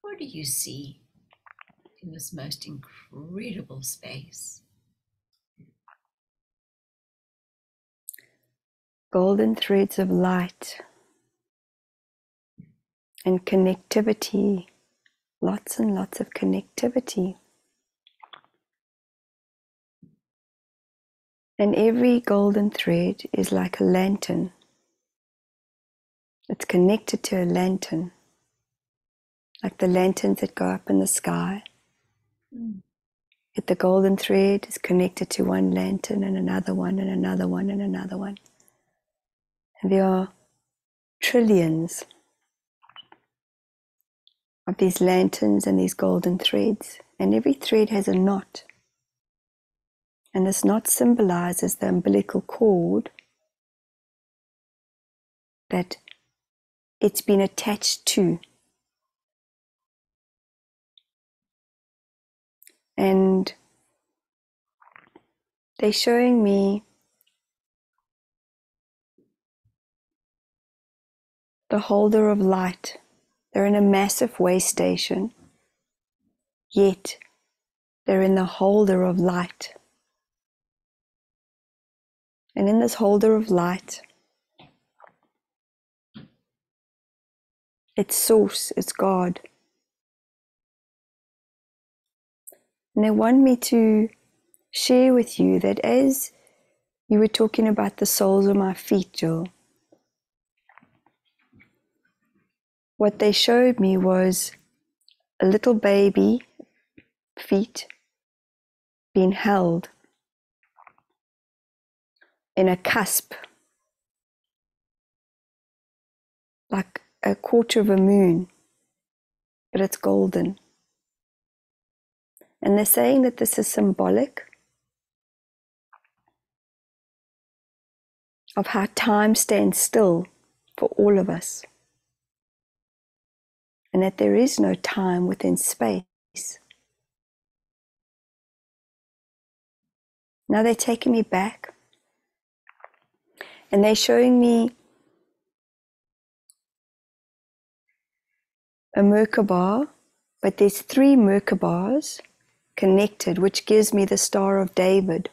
what do you see in this most incredible space? Golden threads of light and connectivity, lots and lots of connectivity. And every golden thread is like a lantern. It's connected to a lantern, like the lanterns that go up in the sky. Yet the golden thread is connected to one lantern and another one and another one and another one. And there are trillions of these lanterns and these golden threads, and every thread has a knot. And this knot symbolizes the umbilical cord that it's been attached to. And they're showing me the holder of light. They're in a massive way station, yet they're in the holder of light. And in this holder of light, it's source, it's God. And they want me to share with you that as you were talking about the soles of my feet, Jill, what they showed me was a little baby feet being held in a cusp, like a quarter of a moon, but it's golden. And they're saying that this is symbolic of how time stands still for all of us, and that there is no time within space. Now they're taking me back, and they're showing me a Merkaba, but there's 3 Merkabas connected, which gives me the Star of David.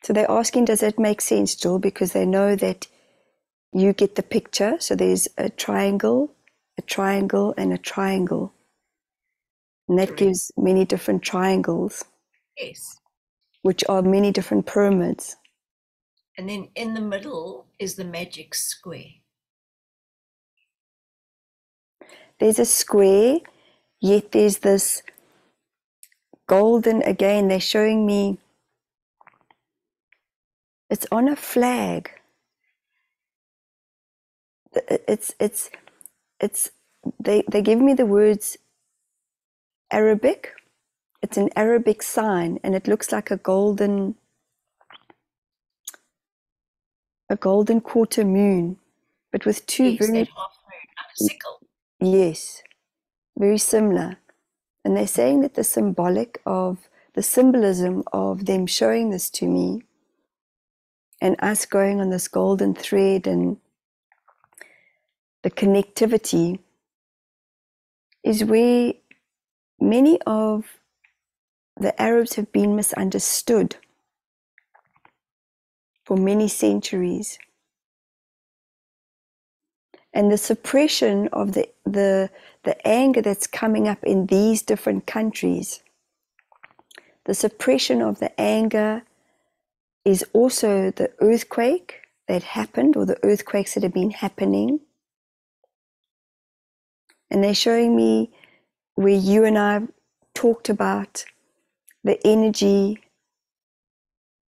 So they're asking, does that make sense, Jill? Because they know that you get the picture. So there's a triangle, and a triangle. And that gives many different triangles. Yes. Which are many different pyramids. And then in the middle is the magic square. There's a square, yet there's this golden, again, they're showing me, it's on a flag. They give me the words Arabic. It's an Arabic sign, and it looks like a golden quarter moon, but with 2 yes, very that half moon, like a sickle. Yes, very similar. And they're saying that the symbolism of them showing this to me and us going on this golden thread and the connectivity is where many of the Arabs have been misunderstood for many centuries. And the suppression of the anger that's coming up in these different countries, the suppression of the anger is also the earthquake that happened, or the earthquakes that have been happening. And they're showing me where you and I talked about the energy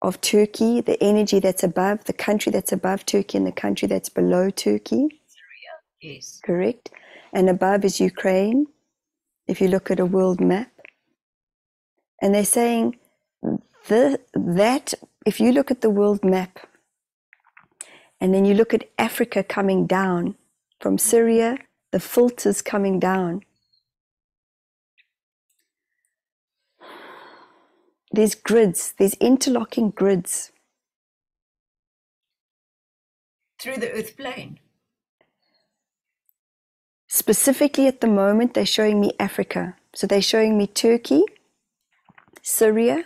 of Turkey, the energy that's above, the country that's above Turkey and the country that's below Turkey. Yes. Correct. And above is Ukraine, if you look at a world map. And they're saying that if you look at the world map, and then you look at Africa coming down from Syria, the filters coming down. There's grids, there's interlocking grids. Through the earth plane. Specifically at the moment, they're showing me Africa. So they're showing me Turkey, Syria,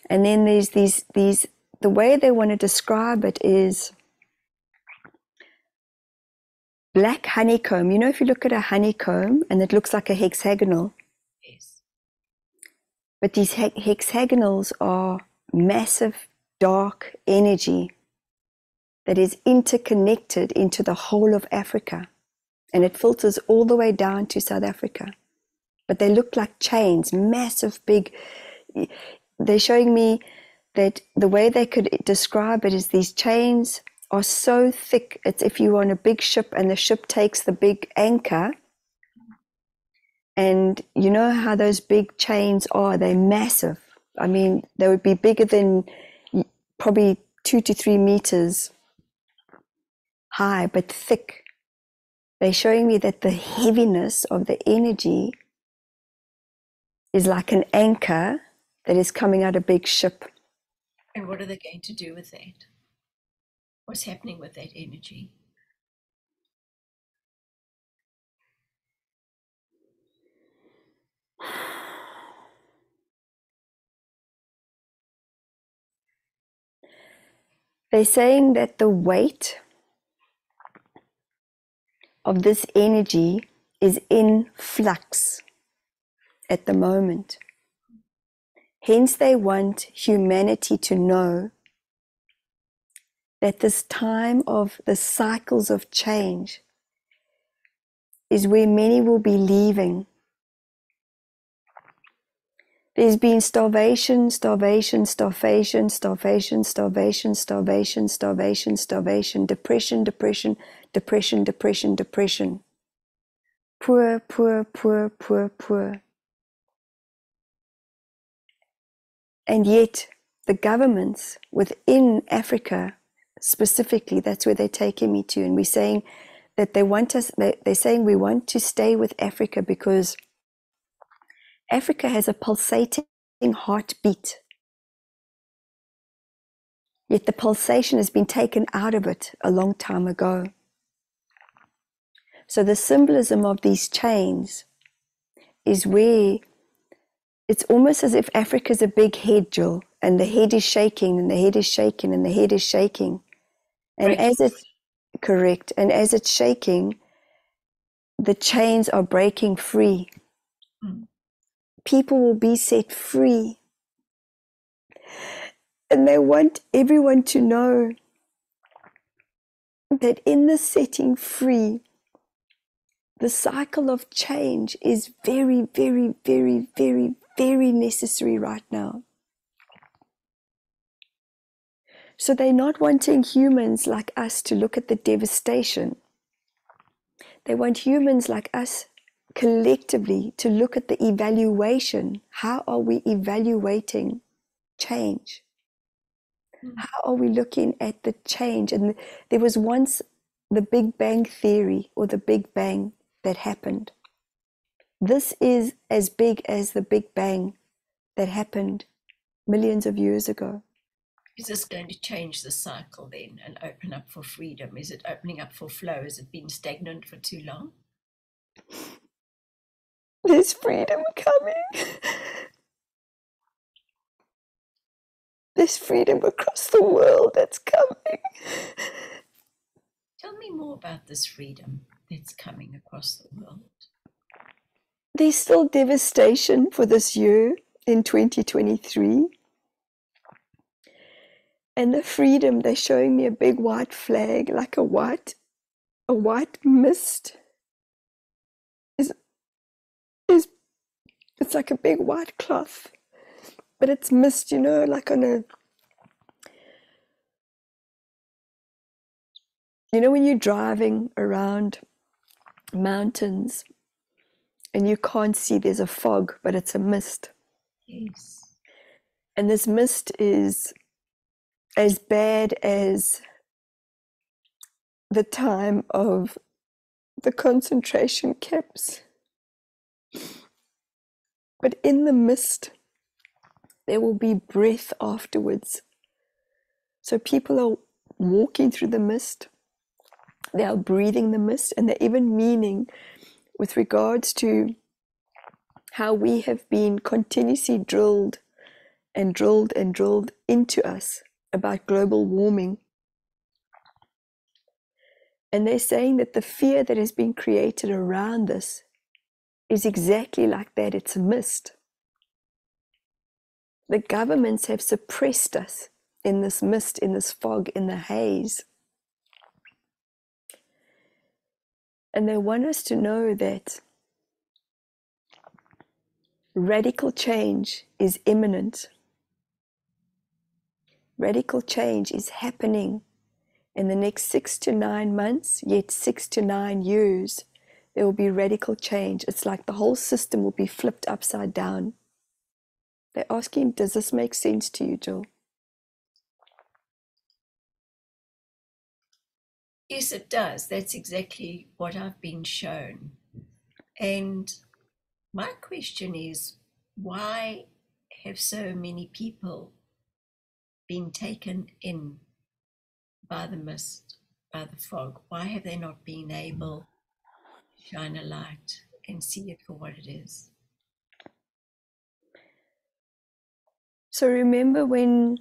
and then there's these, the way they want to describe it is black honeycomb. You know, if you look at a honeycomb and it looks like a hexagonal, Yes. but these hexagonals are massive, dark energy that is interconnected into the whole of Africa. And it filters all the way down to South Africa. But they look like chains, massive, big. They're showing me that the way they could describe it is these chains are so thick. It's if you're on a big ship and the ship takes the big anchor, and you know how those big chains are, they're massive. I mean, they would be bigger than probably 2 to 3 meters high, but thick. They're showing me that the heaviness of the energy is like an anchor that is coming out a big ship. And what are they going to do with that? What's happening with that energy? They're saying that the weight of this energy is in flux at the moment. Hence, they want humanity to know that this time of the cycles of change is where many will be leaving. There's been starvation, starvation, starvation, starvation, starvation, starvation, starvation, starvation, depression, depression, depression, depression, depression. Poor, poor, poor, poor, poor. And yet, the governments within Africa, specifically, that's where they're taking me to. And we're saying that they want us, they're saying we want to stay with Africa because Africa has a pulsating heartbeat. Yet the pulsation has been taken out of it a long time ago. So the symbolism of these chains is where it's almost as if Africa's a big head, Jill, and the head is shaking, and the head is shaking, and the head is shaking. And as it's correct, and as it's shaking, the chains are breaking free. People will be set free. And they want everyone to know that in the setting free, the cycle of change is very, very, very, very, very necessary right now. So they're not wanting humans like us to look at the devastation. They want humans like us collectively to look at the evaluation. How are we evaluating change? How are we looking at the change? And there was once the Big Bang Theory, or the Big Bang, that happened. This is as big as the Big Bang that happened millions of years ago. Is this going to change the cycle then and open up for freedom? Is it opening up for flow? Has it been stagnant for too long? There's freedom coming. There's freedom across the world that's coming. Tell me more about this freedom that's coming across the world. There's still devastation for this year in 2023. And the freedom, they're showing me a big white flag, like a white mist. It's like a big white cloth, but it's mist, you know, like on a, you know, when you're driving around mountains and you can't see, there's a fog, but it's a mist. Yes. And this mist is as bad as the time of the concentration camps. But in the mist, there will be breath afterwards. So people are walking through the mist, They are breathing the mist, and they're even meaning with regards to how we have been continuously drilled and drilled and drilled into us about global warming. And they're saying that the fear that has been created around this is exactly like that. It's a mist. The governments have suppressed us in this mist, in this fog, in the haze. And they want us to know that radical change is imminent. Radical change is happening in the next 6 to 9 months, yet 6 to 9 years. There will be radical change. It's like the whole system will be flipped upside down. They're asking, does this make sense to you, Jill? Yes, it does. That's exactly what I've been shown. And my question is, why have so many people been taken in by the mist, by the fog? Why have they not been able to shine a light and see it for what it is? So remember when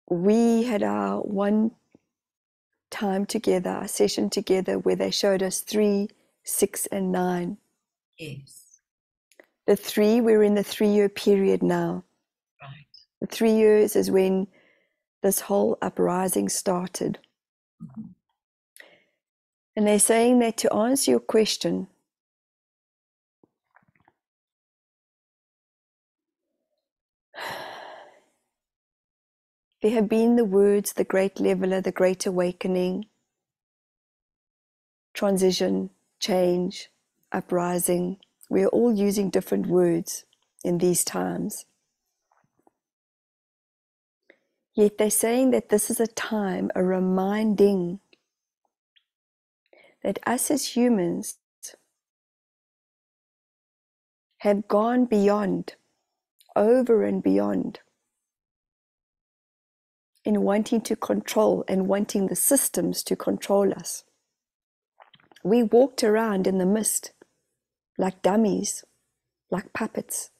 we had our one time together, our session together, where they showed us 3, 6, and 9. Yes. The 3, we're in the 3-year period now. Right. The 3 years is when this whole uprising started. Mm-hmm. And they're saying that to answer your question, there have been the words, the great leveler, the great awakening, transition, change, uprising. We are all using different words in these times. Yet they're saying that this is a time, a reminding that us as humans have gone beyond, over and beyond, in wanting to control and wanting the systems to control us. We walked around in the mist like dummies, like puppets.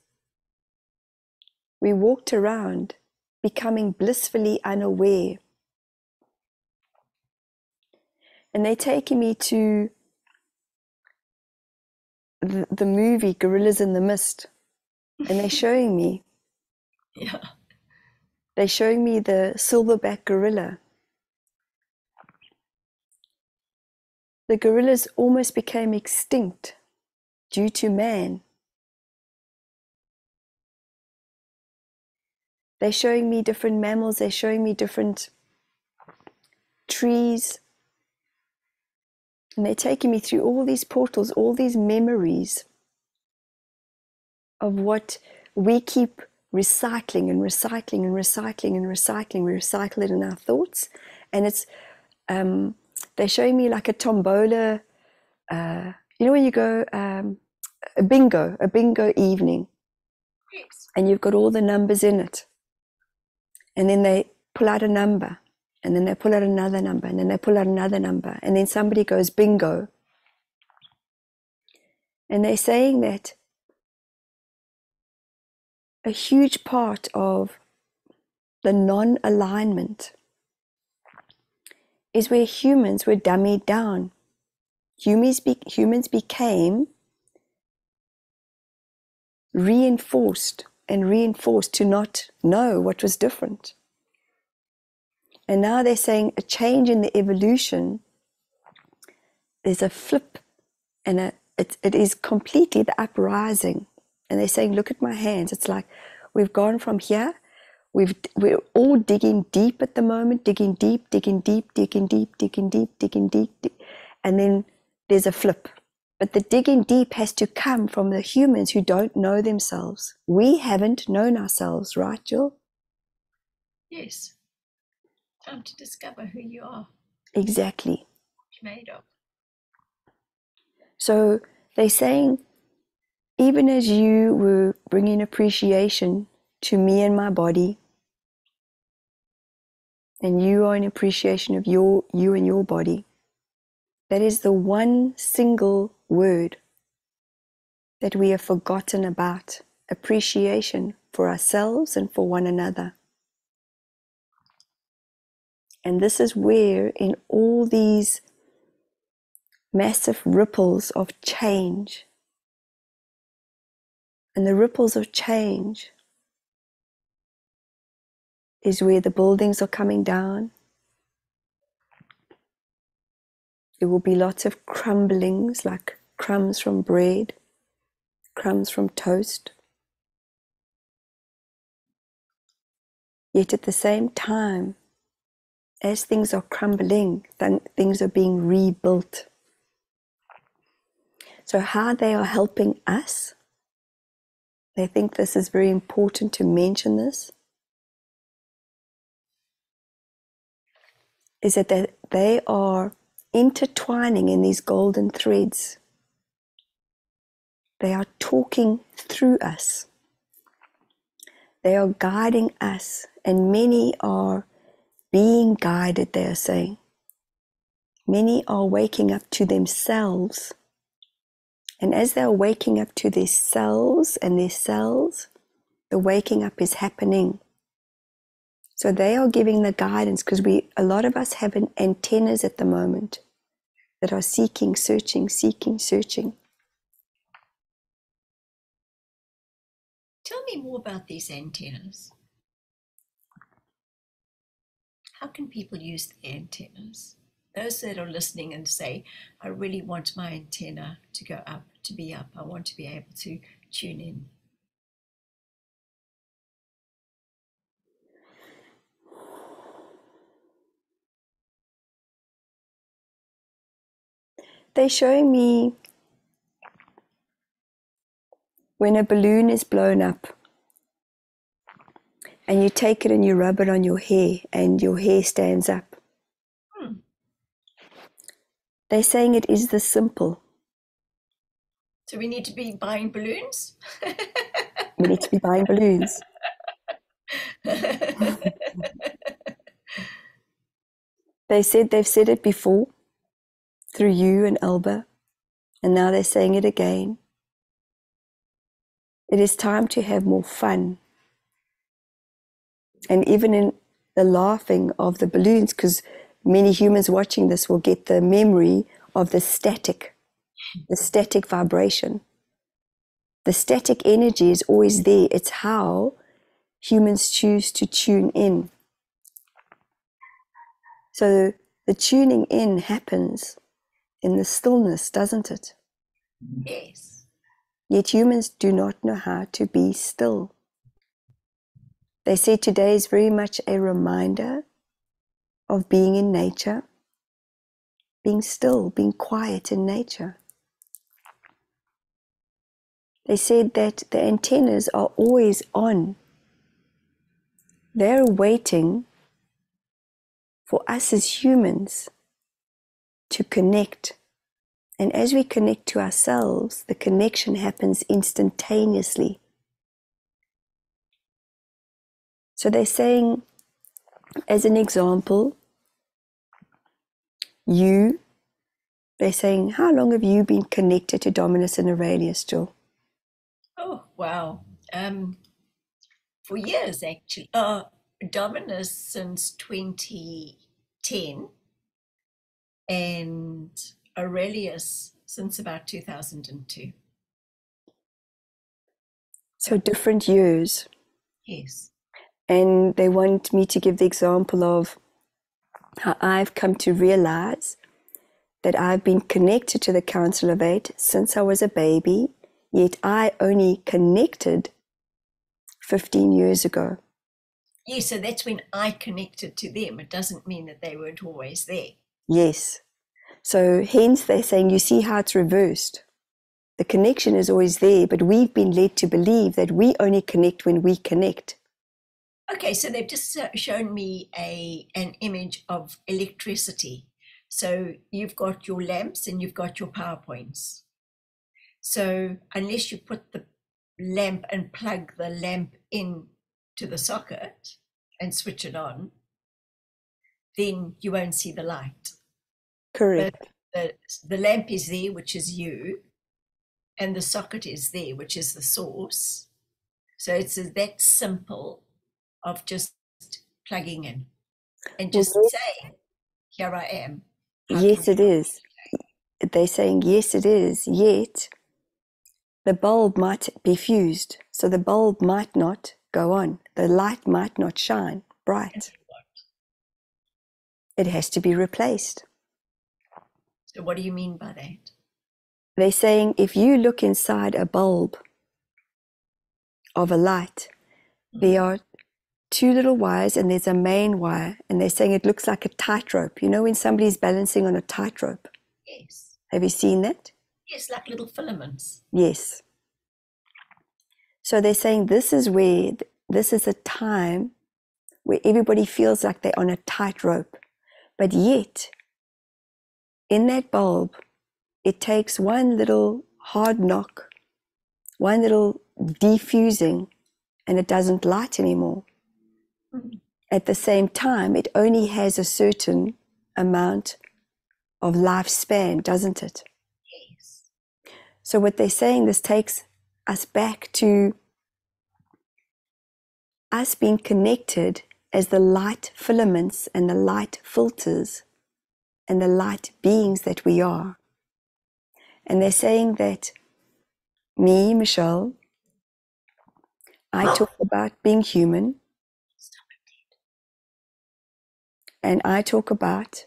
We walked around becoming blissfully unaware. And they're taking me to the movie Gorillas in the Mist. And they're showing me. Yeah. They're showing me the silverback gorilla. The gorillas almost became extinct due to man. They're showing me different mammals. They're showing me different trees. And they're taking me through all these portals, all these memories of what we keep recycling and recycling and recycling and recycling. We recycle it in our thoughts. And it's they're showing me like a tombola, you know when you go a bingo evening. Yes. And you've got all the numbers in it. And then they pull out a number, and then they pull out another number, and then they pull out another number, and then somebody goes bingo. And they're saying that a huge part of the non-alignment is where humans were dummied down. Humans became reinforced to not know what was different. And now they're saying a change in the evolution. There's a flip, and it is completely the uprising. And they're saying, look at my hands. It's like we've gone from here. We're all digging deep at the moment, digging deep, digging deep, digging deep, digging deep, digging deep, and then there's a flip. But the digging deep has to come from the humans who don't know themselves. We haven't known ourselves, right, Jill? Yes. Time to discover who you are. Exactly. What you're made of. So they're saying, even as you were bringing appreciation to me and my body, and you are in appreciation of you and your body. That is the one single word that we have forgotten about: appreciation for ourselves and for one another. And this is where, in all these massive ripples of change, and the ripples of change is where the buildings are coming down. There will be lots of crumblings, like crumbs from bread, crumbs from toast. Yet at the same time, as things are crumbling, things are being rebuilt. So how they are helping us, I think this is very important to mention this, is that they are intertwining in these golden threads. They are talking through us. They are guiding us, and many are being guided, they are saying. Many are waking up to themselves. And as they are waking up to their selves and their cells, the waking up is happening. So they are giving the guidance, because a lot of us have antennas at the moment that are seeking, searching. Tell me more about these antennas. How can people use the antennas? Those that are listening and say, I really want my antenna to go up, to be up. I want to be able to tune in. They're showing me when a balloon is blown up and you take it and you rub it on your hair and your hair stands up. They're saying it is this simple. So we need to be buying balloons? We need to be buying balloons. They've said it before through you and Elba, and now they're saying it again. It is time to have more fun. And even in the laughing of the balloons, because many humans watching this will get the memory of the static vibration. The static energy is always there. It's how humans choose to tune in. So the tuning in happens in the stillness, doesn't it? Yes. Yet humans do not know how to be still. They say today is very much a reminder of being in nature, being still, being quiet in nature. They said that the antennas are always on. They're waiting for us as humans to connect. And as we connect to ourselves, the connection happens instantaneously. So they're saying, as an example, they're saying, how long have you been connected to Dominus and Aurelius, Jill? Oh, wow. For years, actually. Dominus since 2010, and Aurelius since about 2002. So different years. Yes. And they want me to give the example of how I've come to realize that I've been connected to the Council of Eight since I was a baby, yet I only connected 15 years ago. Yes, so that's when I connected to them. It doesn't mean that they weren't always there. Yes. So hence they're saying, you see how it's reversed. The connection is always there, but we've been led to believe that we only connect when we connect. Okay, so they've just shown me an image of electricity. So you've got your lamps and you've got your power points. So unless you put the lamp and plug the lamp in to the socket and switch it on, then you won't see the light. Correct. But the lamp is there, which is you, and the socket is there, which is the source. So it's that simple of just plugging in and just saying, here I am. Yes, it is. They're saying, yes, it is. Yet, the bulb might be fused. So the bulb might not go on. The light might not shine bright. It has to be replaced. So what do you mean by that? They're saying, if you look inside a bulb of a light, there are two little wires and there's a main wire, and they're saying it looks like a tightrope. You know when somebody's balancing on a tightrope? Yes. Have you seen that? Yes, like little filaments. Yes. So they're saying this is a time where everybody feels like they're on a tightrope. But yet, in that bulb, it takes one little hard knock, one little defusing, and it doesn't light anymore. Mm-hmm. At the same time, it only has a certain amount of lifespan, doesn't it? Yes. So what they're saying, this takes us back to us being connected as the light filaments and the light filters and the light beings that we are. And they're saying that me, Michelle, I talk about being human, and I talk about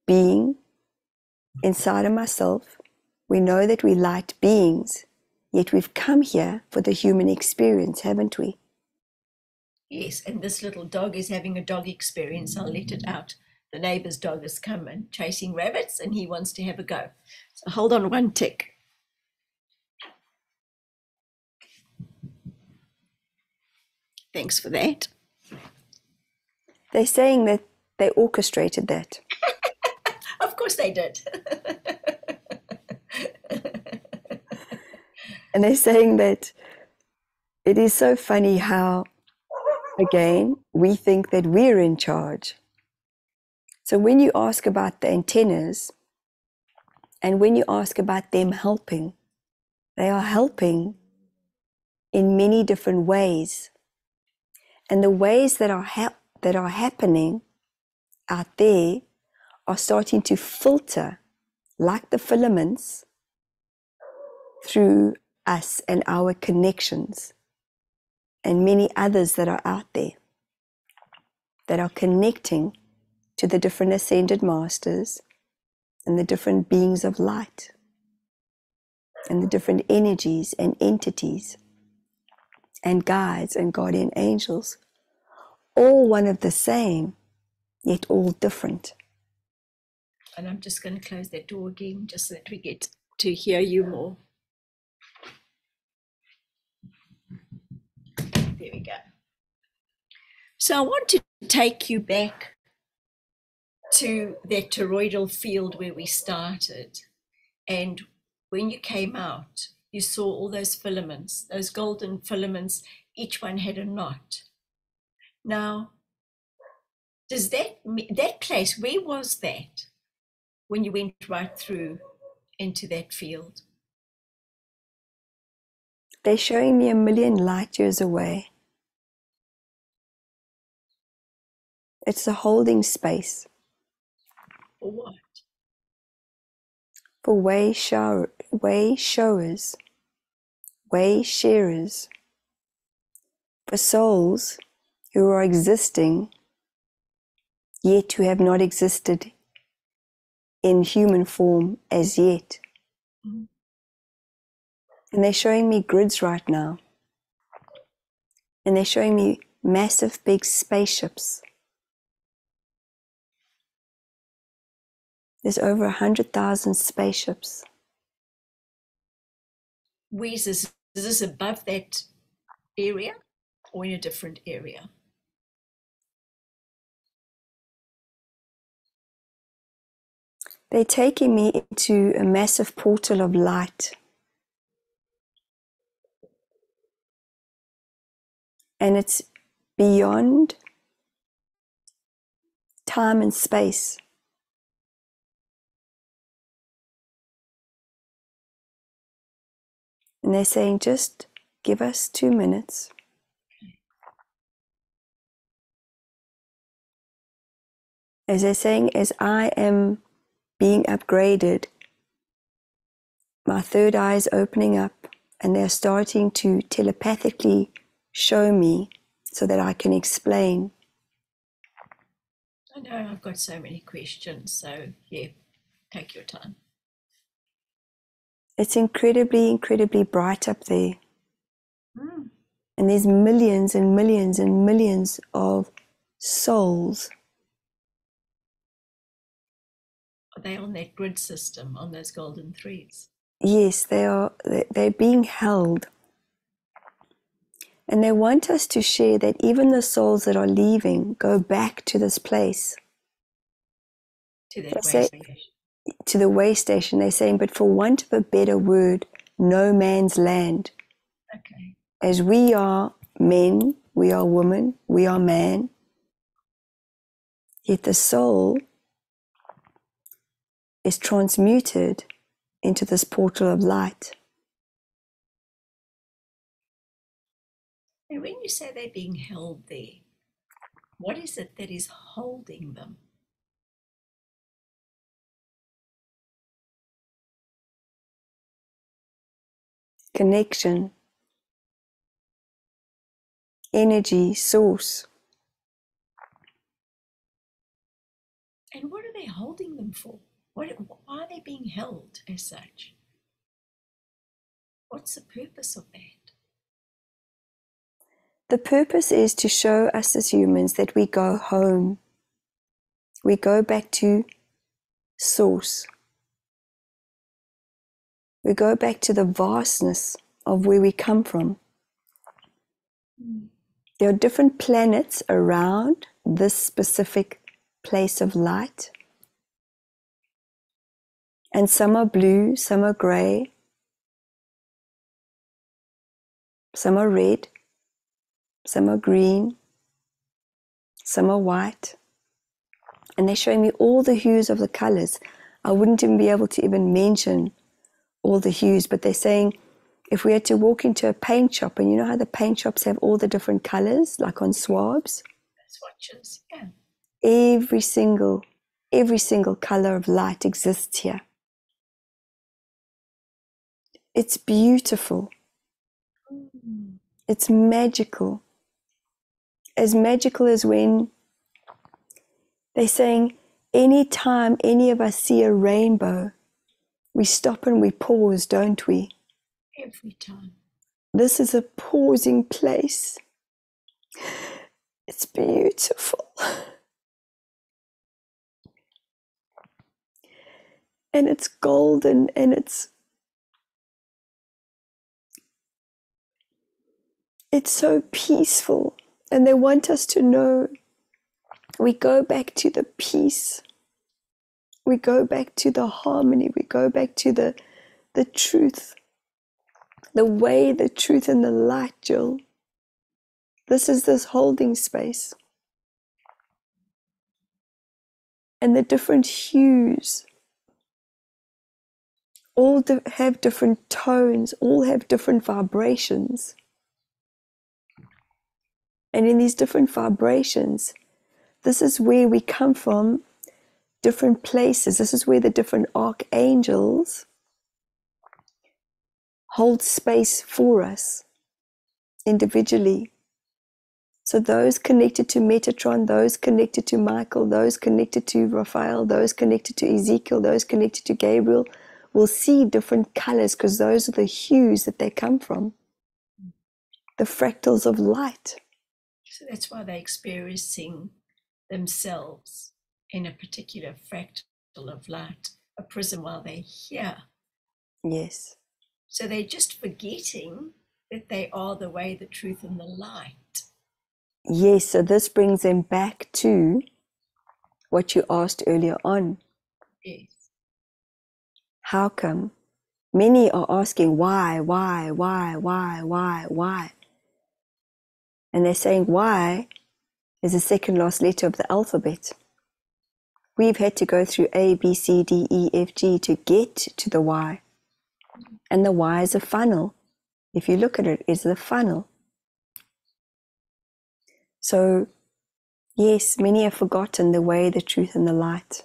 being inside of myself. We know that we're light beings, yet we've come here for the human experience, haven't we? Yes, and this little dog is having a dog experience. I'll let it out. The neighbor's dog has come and chasing rabbits, and he wants to have a go. So hold on one tick. Thanks for that. They're saying that they orchestrated that. Of course they did. And they're saying that it is so funny how, again, we think that we're in charge. So when you ask about the antennas, and when you ask about them helping, they are helping in many different ways. And the ways that are happening out there are starting to filter, like the filaments, through us and our connections, and many others that are out there that are connecting to the different ascended masters and the different beings of light and the different energies and entities and guides and guardian angels, all one of the same, yet all different. And I'm just going to close that door again, just so that we get to hear you more. There we go. So I want to take you back to that toroidal field where we started. And when you came out, you saw all those filaments, those golden filaments, each one had a knot. Now, does that place, where was that when you went right through into that field? They're showing me 1,000,000 light years away. It's a holding space. For what? For way showers, way sharers, for souls who are existing, yet who have not existed in human form as yet. Mm-hmm. And they're showing me grids right now. And they're showing me massive big spaceships. There's over 100,000 spaceships. Where is this? Is this above that area or in a different area? They're taking me into a massive portal of light. And it's beyond time and space. And they're saying, just give us 2 minutes. As they're saying, as I am being upgraded, my third eye is opening up, and they're starting to telepathically show me so that I can explain. I know I've got so many questions, so yeah, take your time. It's incredibly, incredibly bright up there. Mm. And there's millions and millions and millions of souls. Are they on that grid system, on those golden threads? Yes, they're being held. And they want us to share that even the souls that are leaving go back to this place. To that way station. To the way station. They're saying, but for want of a better word, no man's land. Okay. As we are men, we are women, we are man. Yet the soul is transmuted into this portal of light. And when you say they're being held there, what is it that is holding them? Connection, energy, source. And what are they holding them for? Why are they being held as such? What's the purpose of that? The purpose is to show us as humans that we go home. We go back to source. We go back to the vastness of where we come from. There are different planets around this specific place of light. And some are blue, some are gray, some are red, some are green, some are white. And they're showing me all the hues of the colors. I wouldn't even be able to even mention all the hues, but they're saying if we had to walk into a paint shop, and you know how the paint shops have all the different colors, like on swabs? Swatches, yeah. Every single color of light exists here. It's beautiful. It's magical. As magical as when they're saying anytime any of us see a rainbow, we stop and we pause, don't we? Every time. This is a pausing place. It's beautiful. And it's golden, and it's so peaceful. And they want us to know we go back to the peace. We go back to the harmony. We go back to the truth. The way, the truth, and the light, Jill. This is this holding space. And the different hues all have different tones, all have different vibrations. And in these different vibrations, this is where we come from, different places. This is where the different archangels hold space for us individually. So those connected to Metatron, those connected to Michael, those connected to Raphael, those connected to Ezekiel, those connected to Gabriel will see different colors because those are the hues that they come from. The fractals of light. So that's why they're experiencing themselves in a particular fractal of light, a prism while they're here. Yes. So they're just forgetting that they are the way, the truth, and the light. Yes, so this brings them back to what you asked earlier on. Yes. How come? Many are asking why? And they're saying why is the second last letter of the alphabet. We've had to go through A, B, C, D, E, F, G to get to the Y. And the Y is a funnel. If you look at it, it's the funnel. So, yes, many have forgotten the way, the truth, and the light.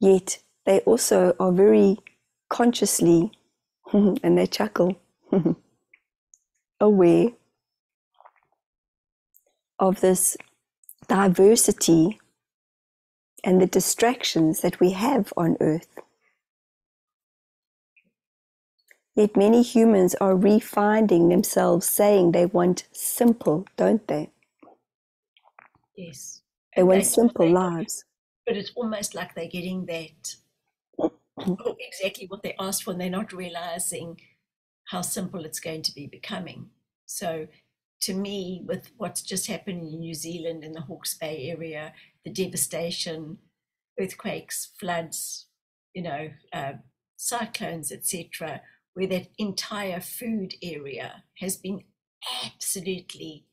Yet, they also are very consciously, and they chuckle, aware of this diversity and the distractions that we have on earth. Yet many humans are refinding themselves saying they want simple, don't they? Yes. They want simple lives. But it's almost like they're getting that, exactly what they asked for, and they're not realizing how simple it's going to be becoming. So to me, with what's just happened in New Zealand, in the Hawke's Bay area, the devastation, earthquakes, floods, cyclones, etc., where that entire food area has been absolutely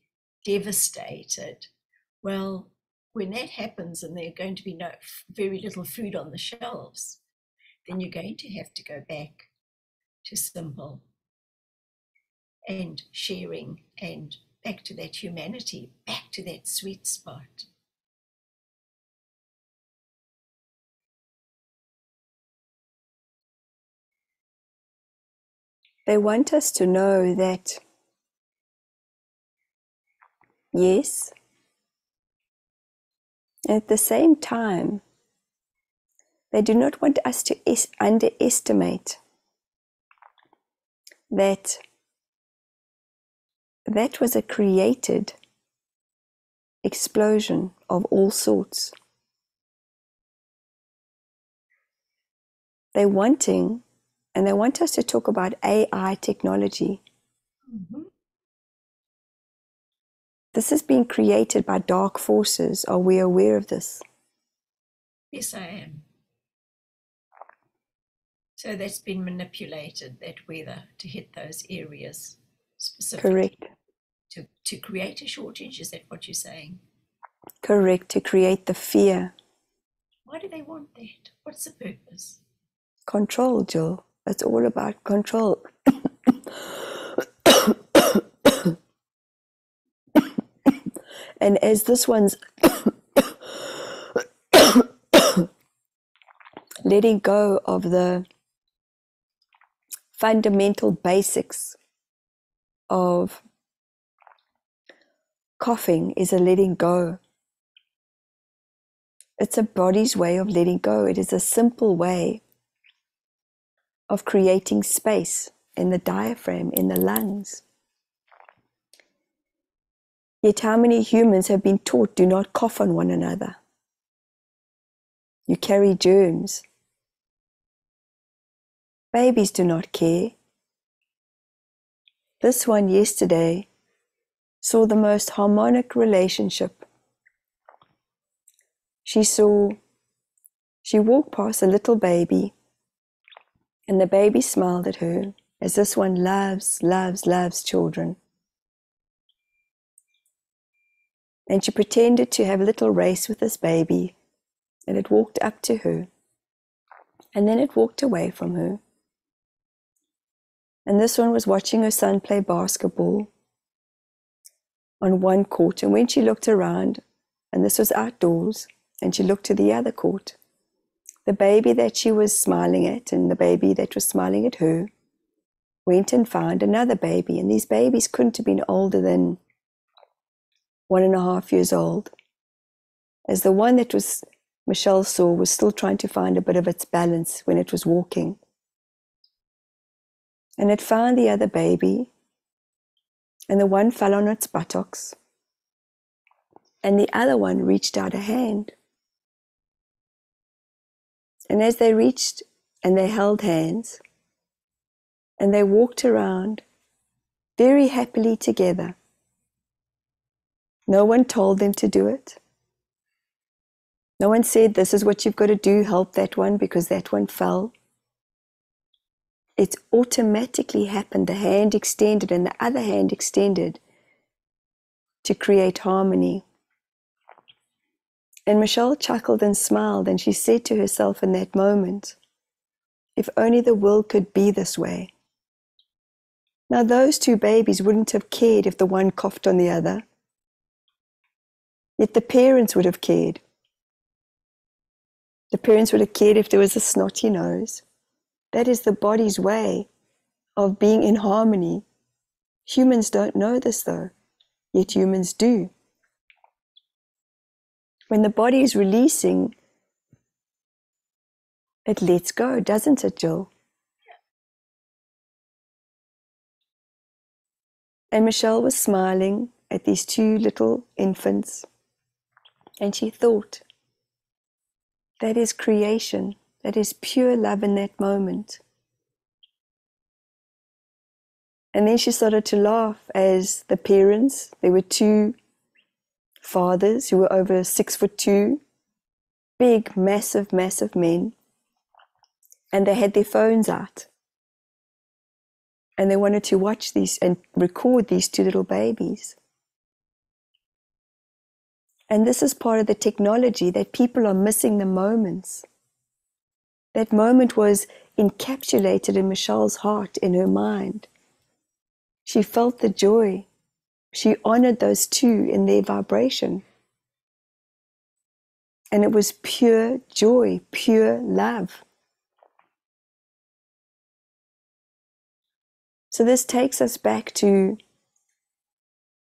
devastated. Well, when that happens and there's going to be very little food on the shelves, then you're going to have to go back to simple and sharing and back to that humanity, back to that sweet spot. They want us to know that, yes, at the same time, they do not want us to underestimate that that was a created explosion of all sorts. They're wanting, and they want us to talk about AI technology. Mm-hmm. This is being created by dark forces. Are we aware of this? Yes, I am. So that's been manipulated, that weather, to hit those areas specifically. Correct. To create a shortage, is that what you're saying? Correct, to create the fear. Why do they want that? What's the purpose? Control, Jill. It's all about control. And as this one's letting go of the fundamental basics of coughing is a letting go. It's a body's way of letting go. It is a simple way of creating space in the diaphragm, in the lungs. Yet how many humans have been taught, do not cough on one another? You carry germs. Babies do not care. This one yesterday saw the most harmonic relationship. She walked past a little baby, and the baby smiled at her, as this one loves children. And she pretended to have a little race with this baby, and it walked up to her, and then it walked away from her. And this one was watching her son play basketball on one court, and when she looked around, and this was outdoors, and she looked to the other court, the baby that she was smiling at and the baby that was smiling at her went and found another baby, and these babies couldn't have been older than 1.5 years old, as the one that Michelle saw was still trying to find a bit of its balance when it was walking. And it found the other baby, and the one fell on its buttocks, and the other one reached out a hand. And as they reached and they held hands, and they walked around very happily together. No one told them to do it. No one said, this is what you've got to do, help that one because that one fell. It automatically happened. The hand extended and the other hand extended to create harmony. And Michelle chuckled and smiled, and she said to herself in that moment, if only the world could be this way. Now, those two babies wouldn't have cared if the one coughed on the other. Yet the parents would have cared. The parents would have cared if there was a snotty nose. That is the body's way of being in harmony. Humans don't know this though, yet humans do. When the body is releasing, it lets go, doesn't it, Jill? And Michelle was smiling at these two little infants, and she thought, that is creation, that is pure love in that moment. And then she started to laugh as the parents, there were two fathers who were over 6'2", big, massive, massive men, and they had their phones out. And they wanted to watch these and record these two little babies. And this is part of the technology, that people are missing the moments. That moment was encapsulated in Michelle's heart, in her mind. She felt the joy. She honored those two in their vibration. And it was pure joy, pure love. So this takes us back to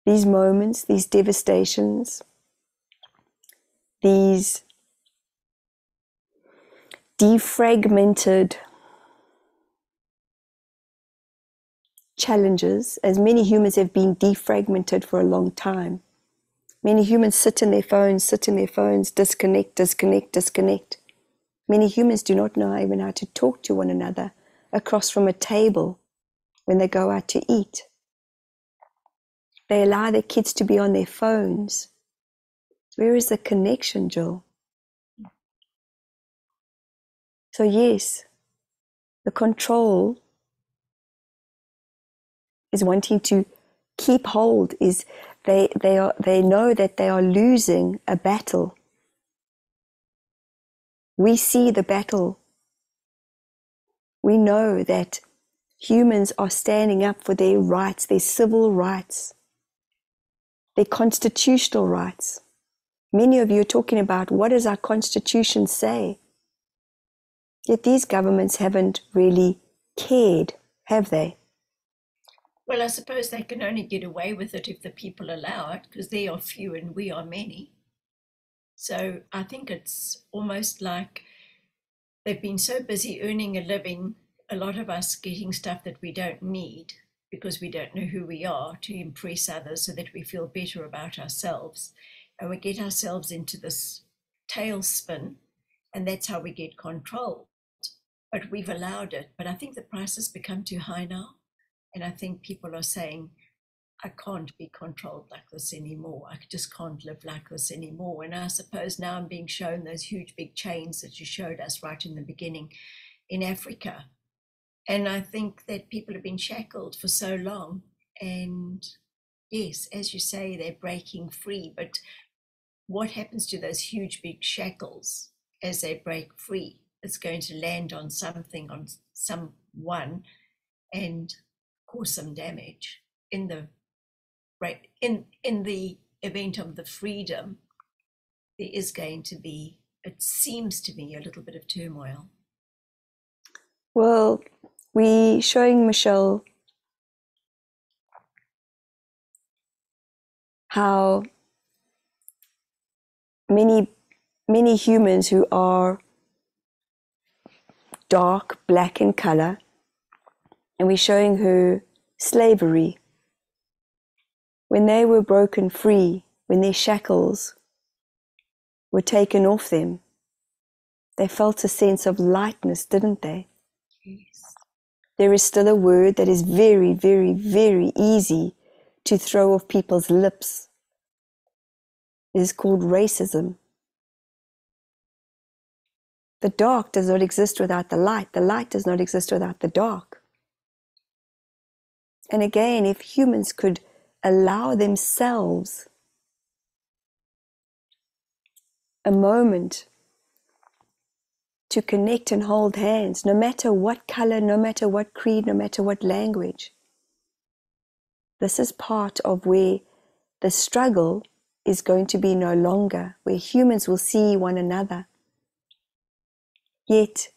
these moments, these devastations, these defragmented challenges, as many humans have been defragmented for a long time. Many humans sit in their phones, disconnect, disconnect, disconnect. Many humans do not know even how to talk to one another across from a table when they go out to eat. They allow their kids to be on their phones. Where is the connection, Jill? So yes, the control is wanting to keep hold, is they know that they are losing a battle. We see the battle. We know that humans are standing up for their rights, their civil rights, their constitutional rights. Many of you are talking about, what does our constitution say? Yet these governments haven't really cared, have they? Well, I suppose they can only get away with it if the people allow it, because they are few and we are many. So I think it's almost like they've been so busy earning a living, a lot of us getting stuff that we don't need because we don't know who we are, to impress others so that we feel better about ourselves. And we get ourselves into this tailspin, and that's how we get controlled. But we've allowed it. But I think the price has become too high now. And I think people are saying, I can't be controlled like this anymore. I just can't live like this anymore. And I suppose now I'm being shown those huge big chains that you showed us right in the beginning in Africa. And I think that people have been shackled for so long. And yes, as you say, they're breaking free. But what happens to those huge big shackles as they break free? It's going to land on something, on someone, and cause some damage in the in the event of the freedom. There is going to be, it seems to me, a little bit of turmoil. Well, we showing Michelle how many humans who are dark black in color, and we're showing her slavery. When they were broken free, when their shackles were taken off them, they felt a sense of lightness, didn't they? Yes. There is still a word that is very, very, very easy to throw off people's lips. It is called racism. The dark does not exist without the light. The light does not exist without the dark. And again, if humans could allow themselves a moment to connect and hold hands, no matter what color, no matter what creed, no matter what language. This is part of where the struggle is going to be no longer, where humans will see one another. Yet,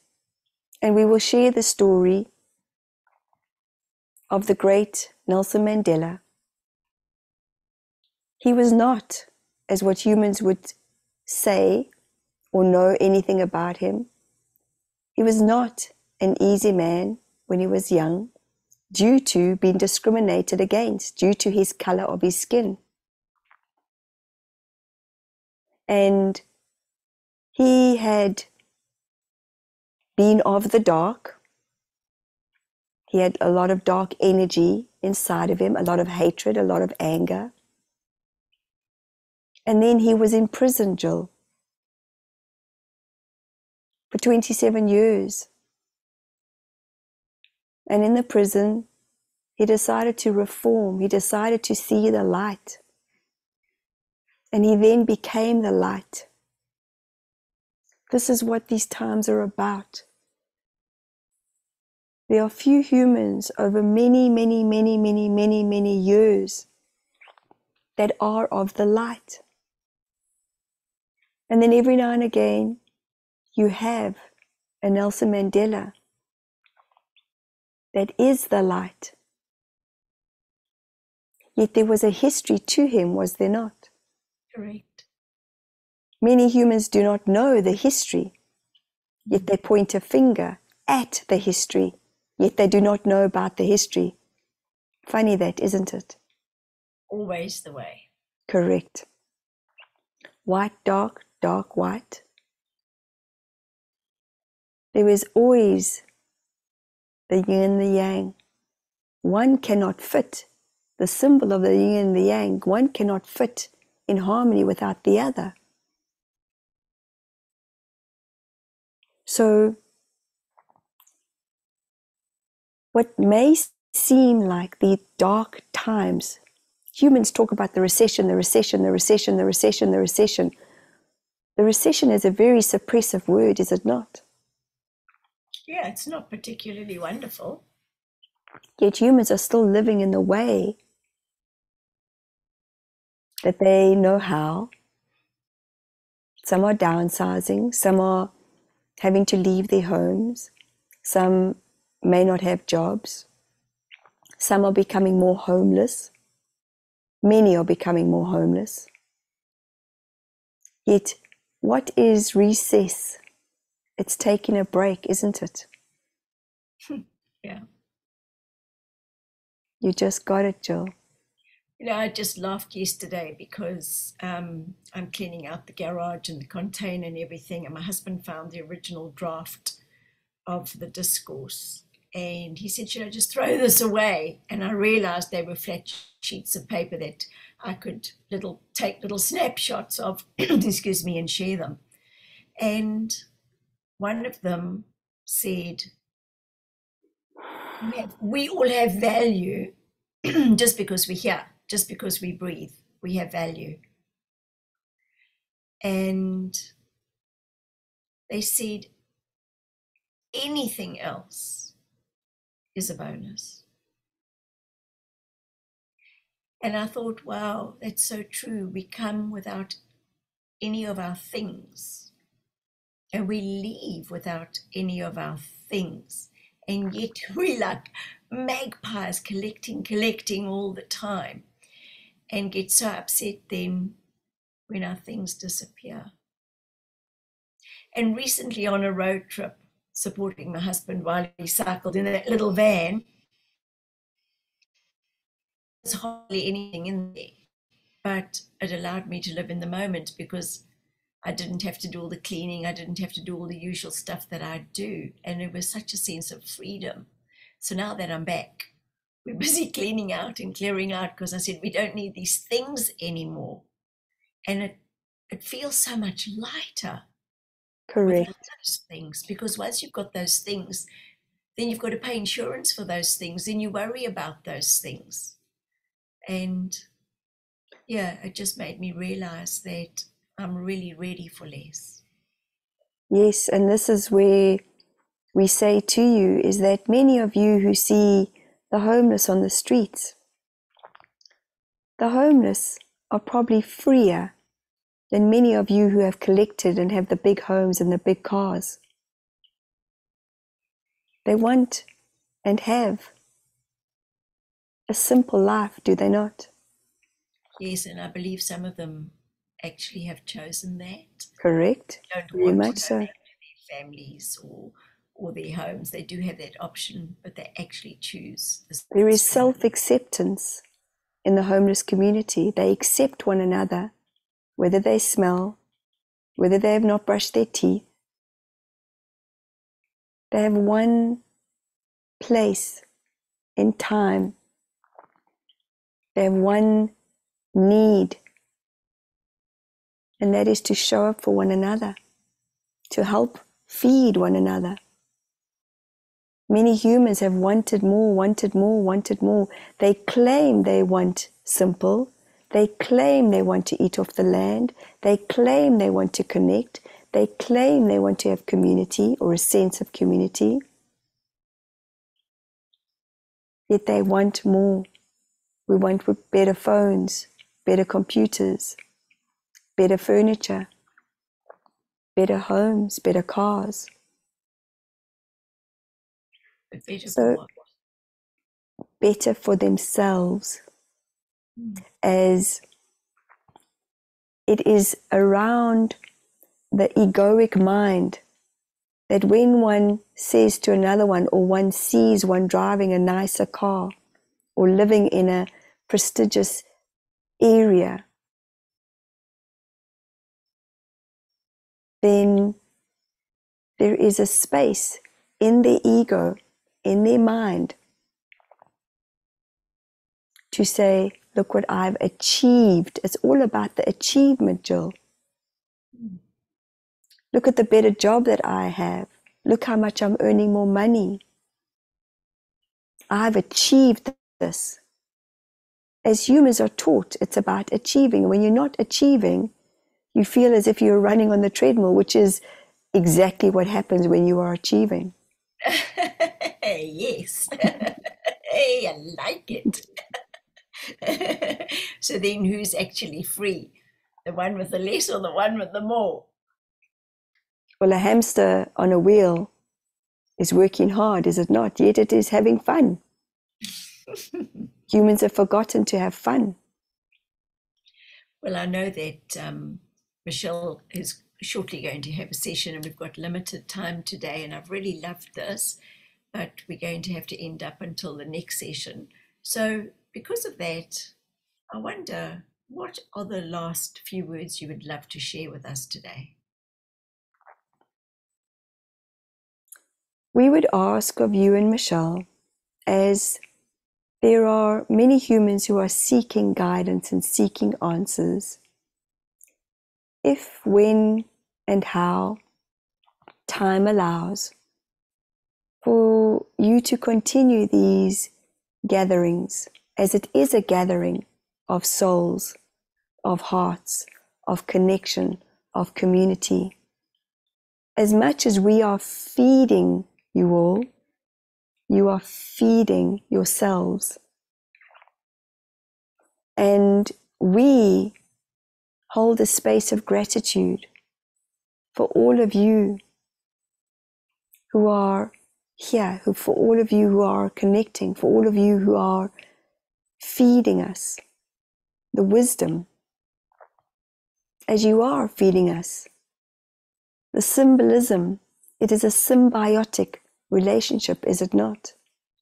and we will share the story of the great Nelson Mandela. He was not, as what humans would say or know anything about him, he was not an easy man when he was young, due to being discriminated against, due to his color of his skin. And he had been of the dark. He had a lot of dark energy inside of him, a lot of hatred, a lot of anger. And then he was in prison, Jill, for 27 years. And in the prison, he decided to reform. He decided to see the light. And he then became the light. This is what these times are about. There are few humans over many, many, many, many, many, many years that are of the light. And then every now and again, you have a Nelson Mandela that is the light. Yet there was a history to him, was there not? Correct. Many humans do not know the history, yet they point a finger at the history, yet they do not know about the history. Funny that, isn't it? Always the way. Correct. White, dark, dark, white. There is always the yin and the yang. One cannot fit. The symbol of the yin and the yang, one cannot fit in harmony without the other. So, what may seem like the dark times, humans talk about the recession, the recession, the recession, the recession, the recession. The recession is a very suppressive word, is it not? Yeah, it's not particularly wonderful. Yet humans are still living in the way that they know how. Some are downsizing, some are having to leave their homes, some may not have jobs, some are becoming more homeless, many are becoming more homeless. Yet, what is recess? It's taking a break, isn't it? Yeah. You just got it, Jill. You know, I just laughed yesterday because I'm cleaning out the garage and the container and everything, and my husband found the original draft of the discourse. And he said, should I just throw this away? And I realized they were flat sheets of paper that I could take little snapshots of, excuse me, and share them. And one of them said, we all have value just because we're here, just because we breathe, we have value. And they said, anything else is a bonus. And I thought, wow, that's so true. We come without any of our things, and we leave without any of our things. And yet we like magpies collecting all the time, and get so upset then when our things disappear. And recently on a road trip, supporting my husband while he cycled in that little van, there's hardly anything in there, but it allowed me to live in the moment because I didn't have to do all the cleaning. I didn't have to do all the usual stuff that I do. And it was such a sense of freedom. So now that I'm back, we're busy cleaning out and clearing out because I said, we don't need these things anymore. And it feels so much lighter. Correct. Without those things, because once you've got those things, then you've got to pay insurance for those things, then you worry about those things. And yeah, it just made me realize that I'm really ready for less. Yes, and this is where we say to you is that many of you who see the homeless on the streets, the homeless are probably freer than many of you who have collected and have the big homes and the big cars. They want and have a simple life, do they not? Yes, and I believe some of them actually have chosen that. Correct. Don't Very want to much go so. back to their families or their homes. They do have that option, but they actually choose the There is street. self-acceptance in the homeless community. They accept one another, whether they smell, whether they have not brushed their teeth. They have one place in time. They have one need, and that is to show up for one another, to help feed one another. Many humans have wanted more, wanted more, wanted more. They claim they want simple. They claim they want to eat off the land. They claim they want to connect. They claim they want to have community or a sense of community. Yet they want more. We want better phones, better computers, better furniture, better homes, better cars. But better for So what? better for themselves, as it is around the egoic mind that when one says to another one, or one sees one driving a nicer car or living in a prestigious area, then there is a space in their ego, in their mind, to say, look what I've achieved. It's all about the achievement, Jill. Look at the better job that I have. Look how much I'm earning more money. I've achieved this. As humans are taught, it's about achieving. When you're not achieving, you feel as if you're running on the treadmill, which is exactly what happens when you are achieving. Yes. Hey, I like it. So then who's actually free? The one with the less or the one with the more? Well, a hamster on a wheel is working hard, is it not? Yet it is having fun. Humans have forgotten to have fun. Well, I know that Michelle is shortly going to have a session, and we've got limited time today, and I've really loved this, but we're going to have to end up until the next session. So because of that, I wonder, what are the last few words you would love to share with us today? We would ask of you and Michelle, as there are many humans who are seeking guidance and seeking answers, if, when, and how time allows, for you to continue these gatherings, as it is a gathering of souls, of hearts, of connection, of community. As much as we are feeding you all, you are feeding yourselves. And we hold a space of gratitude for all of you who are here, for all of you who are connecting, for all of you who are feeding us the wisdom, as you are feeding us the symbolism. It is a symbiotic relationship, is it not?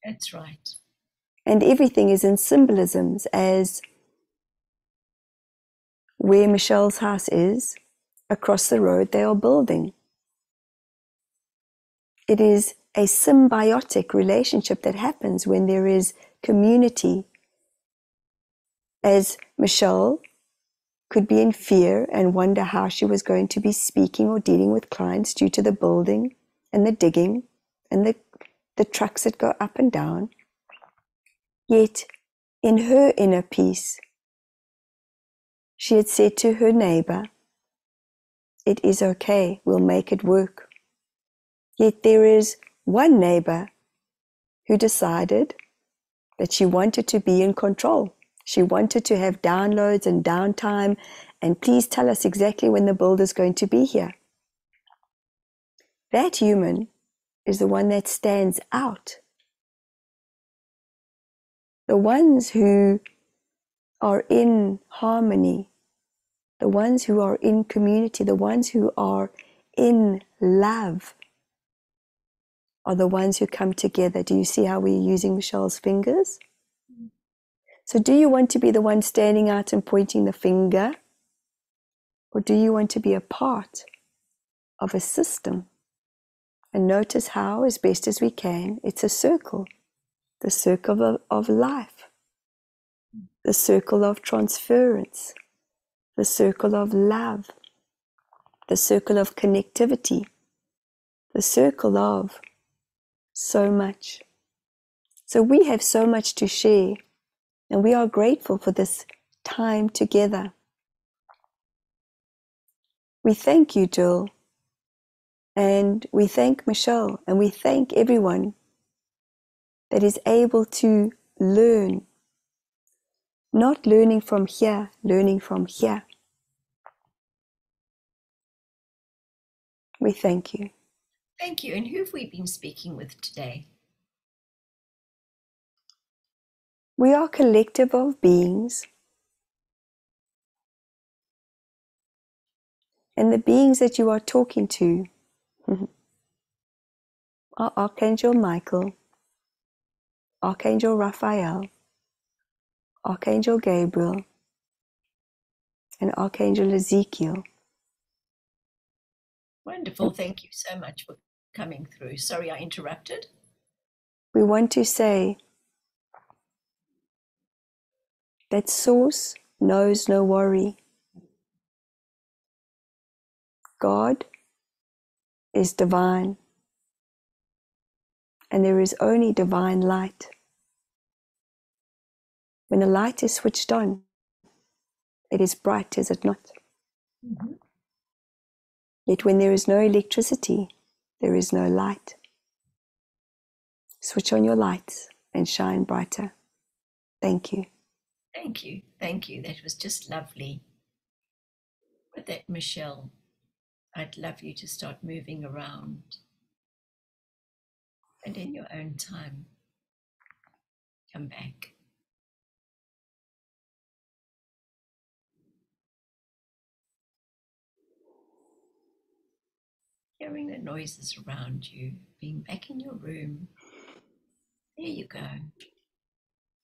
That's right. And everything is in symbolisms, as where Michelle's house is, across the road they are building. It is a symbiotic relationship that happens when there is community. As Michelle could be in fear and wonder how she was going to be speaking or dealing with clients due to the building and the digging and the trucks that go up and down. Yet, in her inner peace, she had said to her neighbor, it is okay, we'll make it work. Yet there is one neighbor who decided that she wanted to be in control. She wanted to have downloads and downtime, and please tell us exactly when the builder's going to be here. That human is the one that stands out. The ones who are in harmony, the ones who are in community, the ones who are in love are the ones who come together. Do you see how we're using Michelle's fingers? So do you want to be the one standing out and pointing the finger? Or do you want to be a part of a system? And notice how, as best as we can, it's a circle. The circle of life. The circle of transference. The circle of love. The circle of connectivity. The circle of so much. So we have so much to share, and we are grateful for this time together. We thank you, Jill, and we thank Michelle, and we thank everyone that is able to learn, not learning from here, learning from here. We thank you. Thank you. And who have we been speaking with today? We are a collective of beings, and the beings that you are talking to are Archangel Michael, Archangel Raphael, Archangel Gabriel, and Archangel Ezekiel. Wonderful. Thank you so much for coming through. Sorry I interrupted. We want to say that Source knows no worry. God is divine, and there is only divine light. When the light is switched on, it is bright, is it not? Mm-hmm. Yet when there is no electricity, there is no light. Switch on your lights and shine brighter. Thank you. Thank you. Thank you. That was just lovely. With that, Michelle, I'd love you to start moving around. And in your own time, come back. Hearing the noises around you, being back in your room. There you go.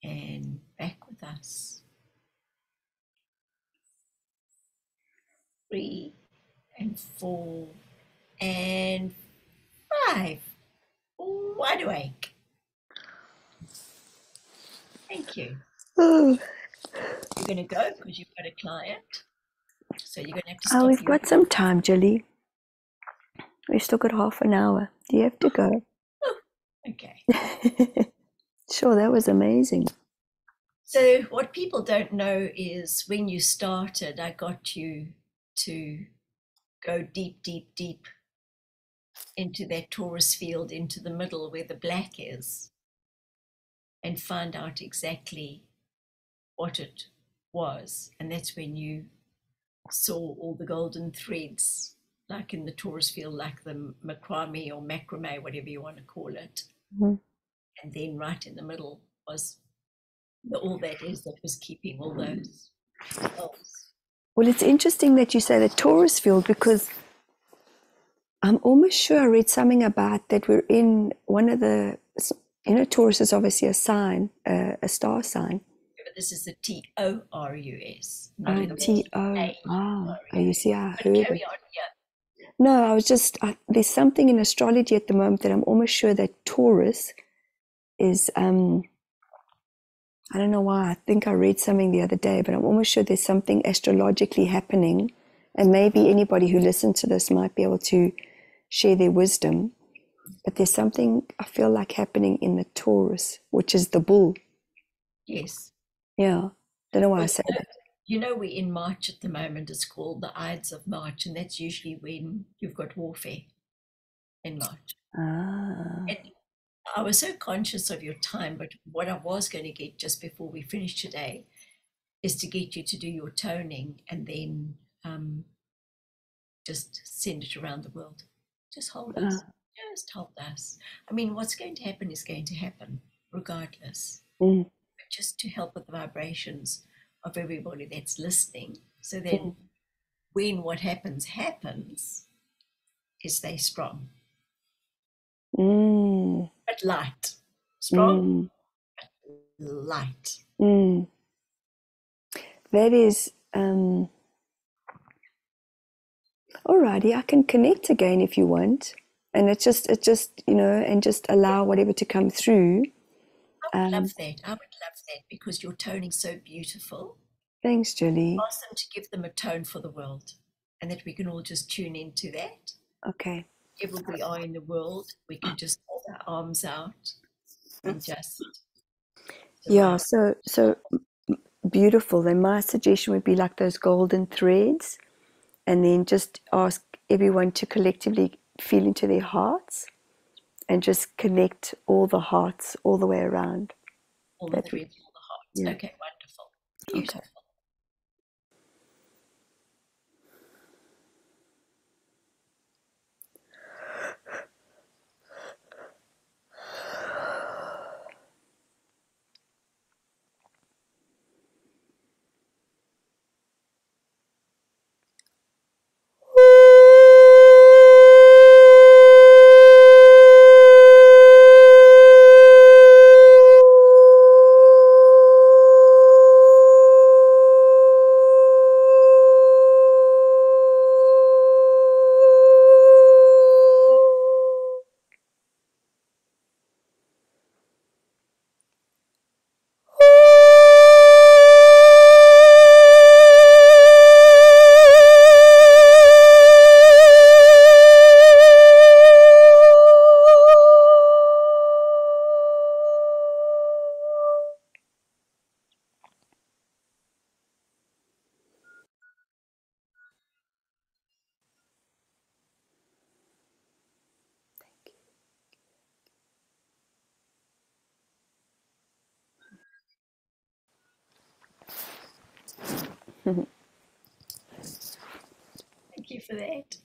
And back with us. 3 and 4 and 5. Wide awake. Thank you. Oh, You're going to go because you've got a client. So you're going to have to stop. we've got some time, Julie. We've still got half an hour. Do you have to go? Oh, okay. Sure, that was amazing. So what people don't know is when you started, I got you to go deep, deep, deep into that torus field, into the middle where the black is, and find out exactly what it was. And that's when you saw all the golden threads, like in the torus field, like the macrame or macrame, whatever you want to call it. Mm-hmm. And then right in the middle was all that is that was keeping all those cells. Well, it's interesting that you say the torus field, because I'm almost sure I read something about that we're in one of the, Taurus is obviously a sign, a star sign. But this is the Taurus. T-O. Oh, you see, I But heard carry it. on, yeah. No, I was just, there's something in astrology at the moment that I'm almost sure that Taurus is, I don't know why, I think I read something the other day, but I'm almost sure there's something astrologically happening, and maybe anybody who listens to this might be able to share their wisdom, but there's something I feel like happening in the Taurus, which is the bull. Yes. Yeah, don't know why I say that. You know, we're in March at the moment. It's called the Ides of March, and that's usually when you've got warfare in March. Ah. And I was so conscious of your time, but what I was going to get just before we finish today is to get you to do your toning and then just send it around the world. Just hold us. Just hold us. I mean, what's going to happen is going to happen regardless. Mm, But just to help with the vibrations of everybody that's listening, so that mm, when what happens, is they strong. mm, But light. Strong, mm, light. mm. That is, alrighty, I can connect again if you want. And it's just, and just allow whatever to come through. I would love that. I would love that because your toning's so beautiful. Thanks, Julie. Ask them to give them a tone for the world and that we can all just tune into that. Okay. Wherever we are in the world, we can just hold our arms out and just Yeah, surround. so beautiful. Then my suggestion would be like those golden threads, and then just ask everyone to collectively feel into their hearts and just connect all the hearts all the way around. All the That, threads, all the hearts. yeah. Okay, wonderful. Okay. Beautiful. Thank you for that.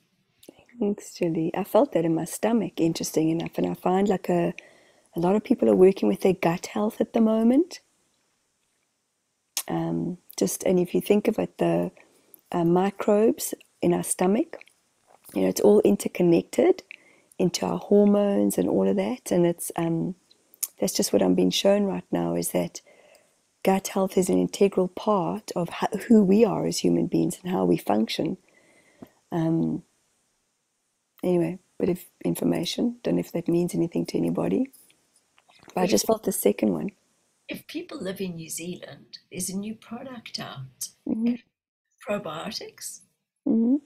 Thanks, Julie. I felt that in my stomach, interesting enough. And I find like a lot of people are working with their gut health at the moment. And if you think of it, the microbes in our stomach, it's all interconnected into our hormones and all of that. And that's just what I'm being shown right now, is that gut health is an integral part of who we are as human beings and how we function. Anyway, bit of information. Don't know if that means anything to anybody. But I Well, just felt the second one. if people live in New Zealand, there's a new product out, Mm-hmm. probiotics Mm-hmm.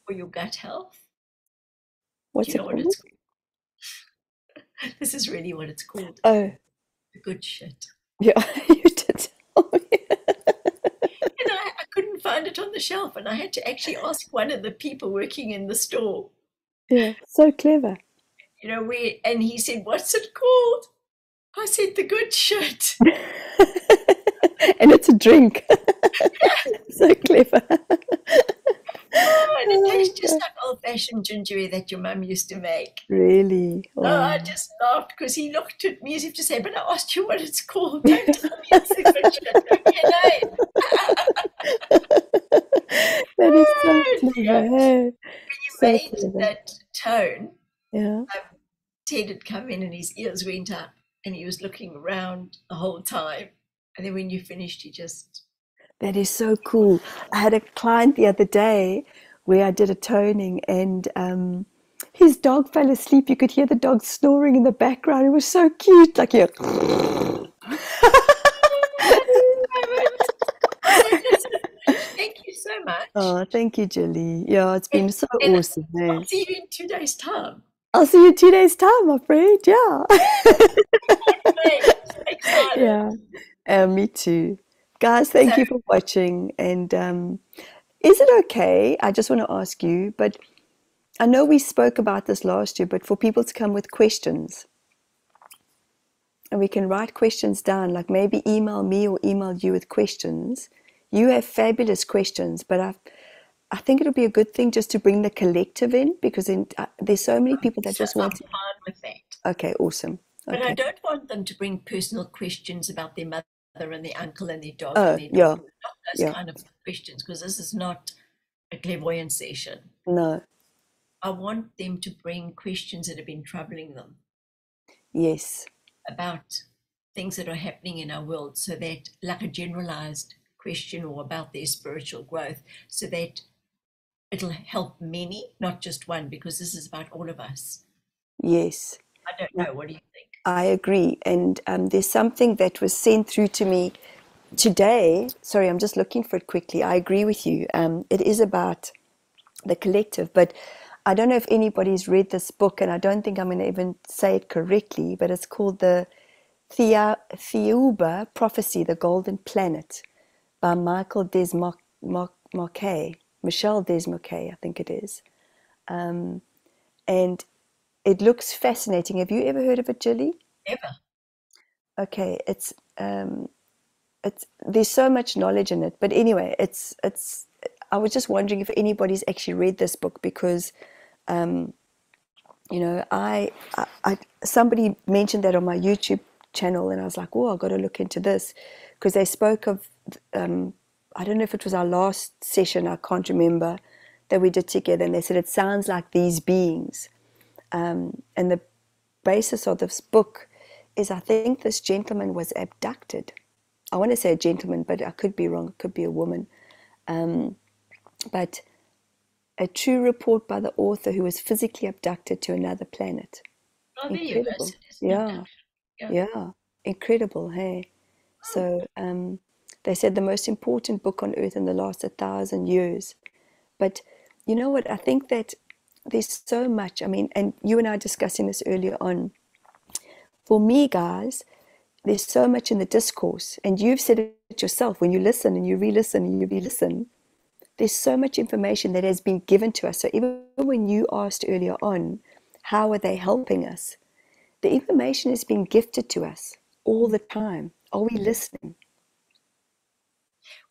for your gut health. Do What's you it know what called? it's called? This is really what it's called. Oh, The good shit. yeah, you did tell me. And I couldn't find it on the shelf, and I had to actually ask one of the people working in the store, Yeah, so clever. and he said, "What's it called?" I said, "The good shit." And it's a drink. So clever. Oh, and it Oh, tastes just like old-fashioned ginger ale that your mum used to make. really? Oh, Wow. I just laughed because he looked at me as if to say, "But I asked you what it's called. Don't tell me it's the good shit. Don't be a name." That is so Oh, clever. dear. Hey? You So made clever. that tone. Yeah. Ted had come in and his ears went up and he was looking around the whole time. And then when you finished, he just, That is so cool. I had a client the other day where I did a toning, and his dog fell asleep. You could hear the dog snoring in the background. It was so cute. Like, yeah. thank you so much. Oh, thank you, Julie. Yeah, it's been so And awesome. I'll Hey? see you in 2 days' time. I'll see you in 2 days' time, my friend. Yeah. Great. So excited. Yeah. Me too. Guys, thank So you for watching. And is it okay? I just want to ask you, but I know we spoke about this last year, but for people to come with questions, and we can write questions down, like maybe email me or email you with questions. You have fabulous questions, but I think it'll be a good thing just to bring the collective in, because there's so many people that just I'm want to. fine with that. Okay, awesome. But I Okay. don't want them to bring personal questions about their mother and their uncle and their dog Oh, and their yeah, daughter. Not those yeah. kind of questions, because this is not a clairvoyant session. No, I want them to bring questions that have been troubling them yes, about things that are happening in our world, so that, like a generalized question or about their spiritual growth, so that it'll help many, not just one, because this is about all of us. yes. I don't know. What do you think? I agree. And there's something that was sent through to me today. Sorry, I'm just looking for it quickly. I agree with you. It is about the collective, but I don't know if anybody's read this book, and I don't think I'm going to even say it correctly, but it's called the Theuba Prophecy, The Golden Planet, by Michael Desmarquet, Michel Desmarquet, I think it is. And it looks fascinating. Have you ever heard of it, Jilly? Ever. Okay, it's there's so much knowledge in it. But anyway, it's I was just wondering if anybody's actually read this book, because you know, somebody mentioned that on my YouTube channel, and I was like, oh, I've got to look into this, because they spoke of, I don't know if it was our last session, I can't remember, that we did together, and they said it sounds like these beings. And the basis of this book is, I think this gentleman was abducted. I want to say a gentleman, but I could be wrong. It could be a woman. But a true report by the author who was physically abducted to another planet. Oh, there you go. So Incredible. there's an Yeah, abduction. Yeah. yeah. Incredible, hey. So they said the most important book on earth in the last 1,000 years. But you know what? I think that there's so much. I mean, and you and I discussing this earlier on. For me, guys, there's so much in the discourse, and you've said it yourself, when you listen and you re-listen and you re-listen, there's so much information that has been given to us. So even when you asked earlier on, how are they helping us? The information is being gifted to us all the time. Are we listening?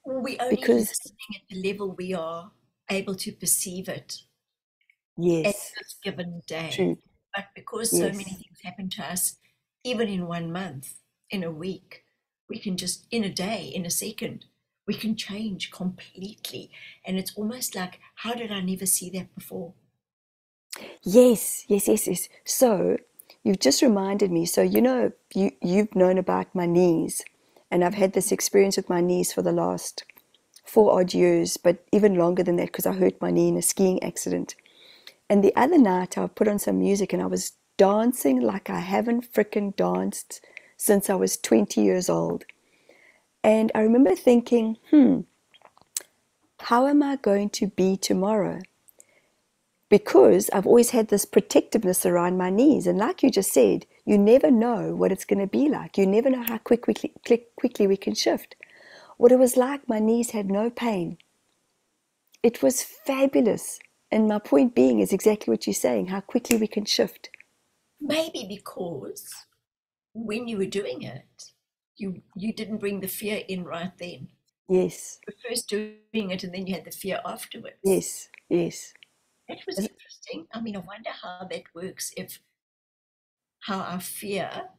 Well, we're only Because, listening at the level we are able to perceive it at yes, this given day. true, But because so many yes, things happen to us, even in 1 month, in a week, we can just, in a day, in a second, we can change completely. And it's almost like, how did I never see that before? yes, yes, yes, yes. So you've just reminded me. So, you know, you've known about my knees, and I've had this experience with my knees for the last 4 odd years, but even longer than that, because I hurt my knee in a skiing accident. And the other night I put on some music and I was dancing like I haven't frickin' danced since I was 20 years old. And I remember thinking, how am I going to be tomorrow? Because I've always had this protectiveness around my knees. And like you just said, you never know what it's going to be like. You never know how quickly we can shift. What it was like, my knees had no pain. It was fabulous. And my point being is exactly what you're saying, how quickly we can shift. Maybe because when you were doing it, you didn't bring the fear in right then. Yes, You were first doing it and then you had the fear afterwards. yes, yes. That was interesting. I mean, I wonder how that works, if how our fear,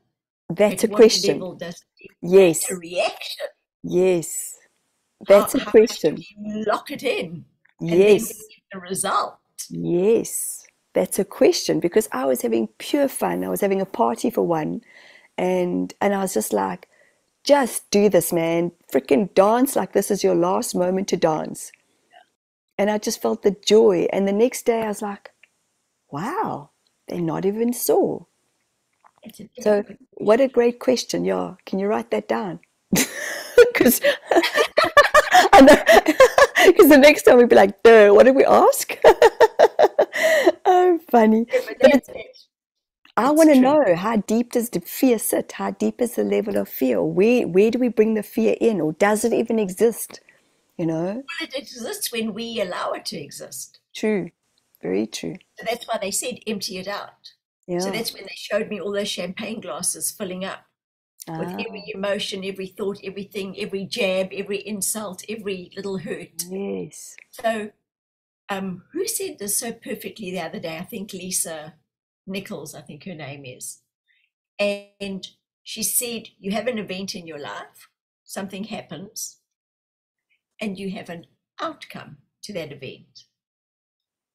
That's at a what question. level does it create a Yes, reaction? yes. How, That's a how much do question. we lock it in? And then we Yes, get the result. yes. That's a question, because I was having pure fun. I was having a party for one, and I was just like, just do this, man. Freaking dance like this is your last moment to dance. And I just felt the joy. And the next day I was like, wow, they're not even sore. It's a very So good what a question. great question. Yeah. Can you write that down? Because I know, because the next time we'd be like, duh, what did we ask? Oh, funny. Yeah, but But it's, that's it. I It's want to true. know, how deep does the fear sit? How deep is the level of fear? Where do we bring the fear in, or does it even exist? You know? Well, it exists when we allow it to exist. True. Very true. So that's why they said empty it out. So Yeah. that's when they showed me all those champagne glasses filling up with every emotion, every thought, everything, every jab, every insult, every little hurt. Yes. So who said this so perfectly the other day? I think Lisa Nichols, I think her name is. And she said, you have an event in your life, something happens, and you have an outcome to that event.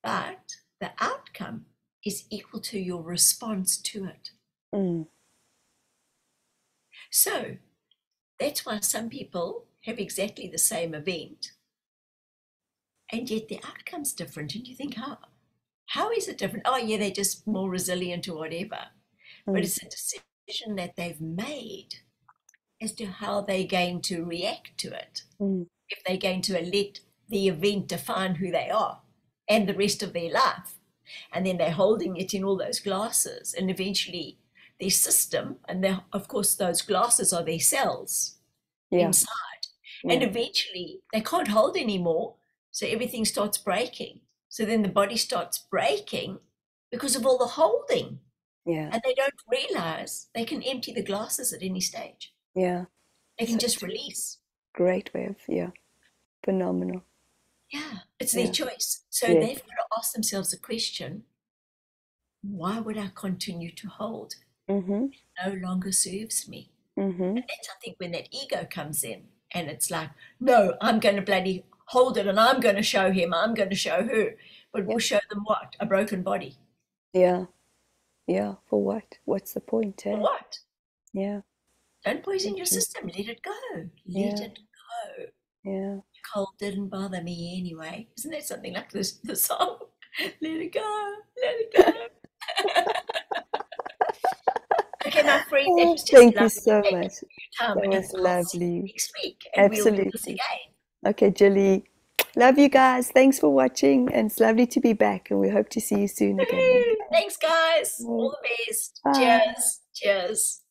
But the outcome is equal to your response to it. Mm. So that's why some people have exactly the same event, and yet the outcome's different. And you think, how is it different? Oh, yeah, they're just more resilient or whatever. But it's a decision that they've made as to how they're going to react to it. If they're going to let the event define who they are and the rest of their life. And then they're holding it in all those glasses, and eventually their system, and of course those glasses are their cells inside. And eventually they can't hold anymore, so everything starts breaking. So then the body starts breaking because of all the holding. And they don't realize they can empty the glasses at any stage. They can just release. Great way of, phenomenal. Yeah, it's their choice. So they've got to ask themselves the question, why would I continue to hold? It no longer serves me. And that's, I think, when that ego comes in, and it's like, no, I'm going to bloody hold it, and I'm going to show him, I'm going to show her. But we'll show them what? A broken body. Yeah. For what? What's the point, eh? For what? Yeah. Don't poison your system. Let it go. Let it go. Yeah. Cold didn't bother me anyway. Isn't that something like this, the song? Let it go. Let it go. Okay, my friend, that was just Thank you lovely. so much. That was lovely. Next week, and we'll do this Absolutely. again. Okay, Julie. Love you guys. Thanks for watching, and it's lovely to be back, and we hope to see you soon again. Thanks, guys. All the best. Bye. Cheers. Cheers.